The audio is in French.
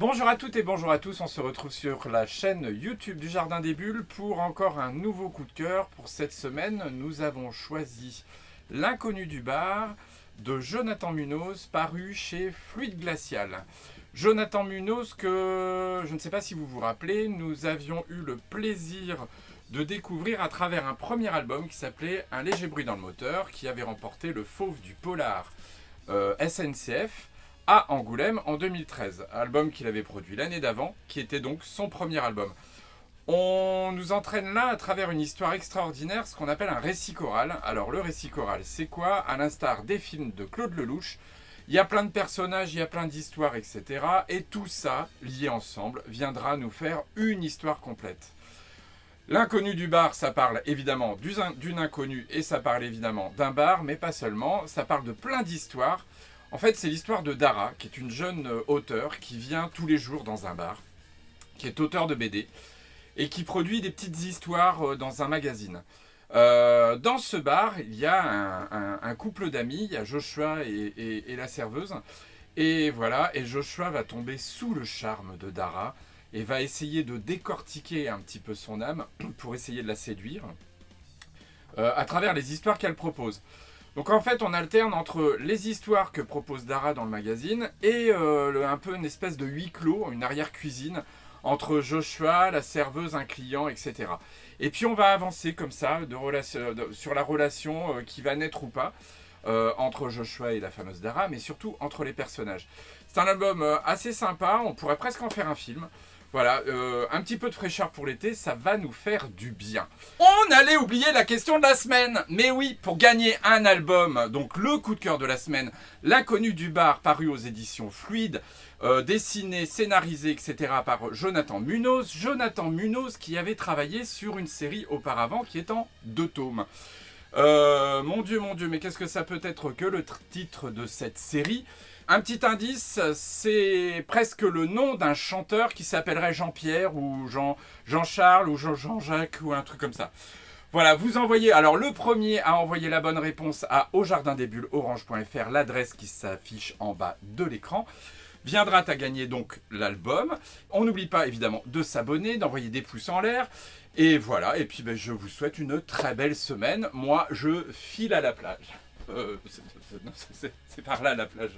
Bonjour à toutes et bonjour à tous, on se retrouve sur la chaîne YouTube du Jardin des Bulles pour encore un nouveau coup de cœur. Pour cette semaine, nous avons choisi L'inconnu du bar de Jonathan Munoz, paru chez Fluide Glacial. Jonathan Munoz que, je ne sais pas si vous vous rappelez, nous avions eu le plaisir de découvrir à travers un premier album qui s'appelait Un léger bruit dans le moteur, qui avait remporté le Fauve du Polar SNCF à Angoulême en 2013, album qu'il avait produit l'année d'avant, qui était donc son premier album. On nous entraîne là à travers une histoire extraordinaire, ce qu'on appelle un récit choral. Alors le récit choral, c'est quoi? À l'instar des films de Claude Lelouch, il y a plein de personnages, il y a plein d'histoires, etc. Et tout ça, lié ensemble, viendra nous faire une histoire complète. L'inconnu du bar, ça parle évidemment d'une inconnue et ça parle évidemment d'un bar, mais pas seulement, ça parle de plein d'histoires. En fait, c'est l'histoire de Dara, qui est une jeune auteure qui vient tous les jours dans un bar, qui est auteur de BD, et qui produit des petites histoires dans un magazine. Dans ce bar, il y a un couple d'amis, il y a Joshua et la serveuse, et voilà, et Joshua va tomber sous le charme de Dara, et va essayer de décortiquer un petit peu son âme, pour essayer de la séduire, à travers les histoires qu'elle propose. Donc en fait, on alterne entre les histoires que propose Dara dans le magazine et un peu une espèce de huis clos, une arrière-cuisine entre Joshua, la serveuse, un client, etc. Et puis on va avancer comme ça sur la relation qui va naître ou pas entre Joshua et la fameuse Dara, mais surtout entre les personnages. C'est un album assez sympa, on pourrait presque en faire un film. Voilà, un petit peu de fraîcheur pour l'été, ça va nous faire du bien. On allait oublier la question de la semaine. Mais oui, pour gagner un album, donc le coup de cœur de la semaine, L'inconnu du bar, paru aux éditions Fluide, dessiné, scénarisé, etc. par Jonathan Munoz. Jonathan Munoz qui avait travaillé sur une série auparavant qui est en 2 tomes. Mon Dieu, mais qu'est-ce que ça peut être que le titre de cette série? Un petit indice, c'est presque le nom d'un chanteur qui s'appellerait Jean-Pierre ou Jean-Charles ou Jean-Jacques ou un truc comme ça. Voilà, vous envoyez, alors le premier à envoyer la bonne réponse à aujardindesbulles.orange.fr, l'adresse qui s'affiche en bas de l'écran, viendra à gagner donc l'album. On n'oublie pas évidemment de s'abonner, d'envoyer des pouces en l'air. Et voilà, et puis je vous souhaite une très belle semaine. Moi, je file à la plage. C'est par là la plage.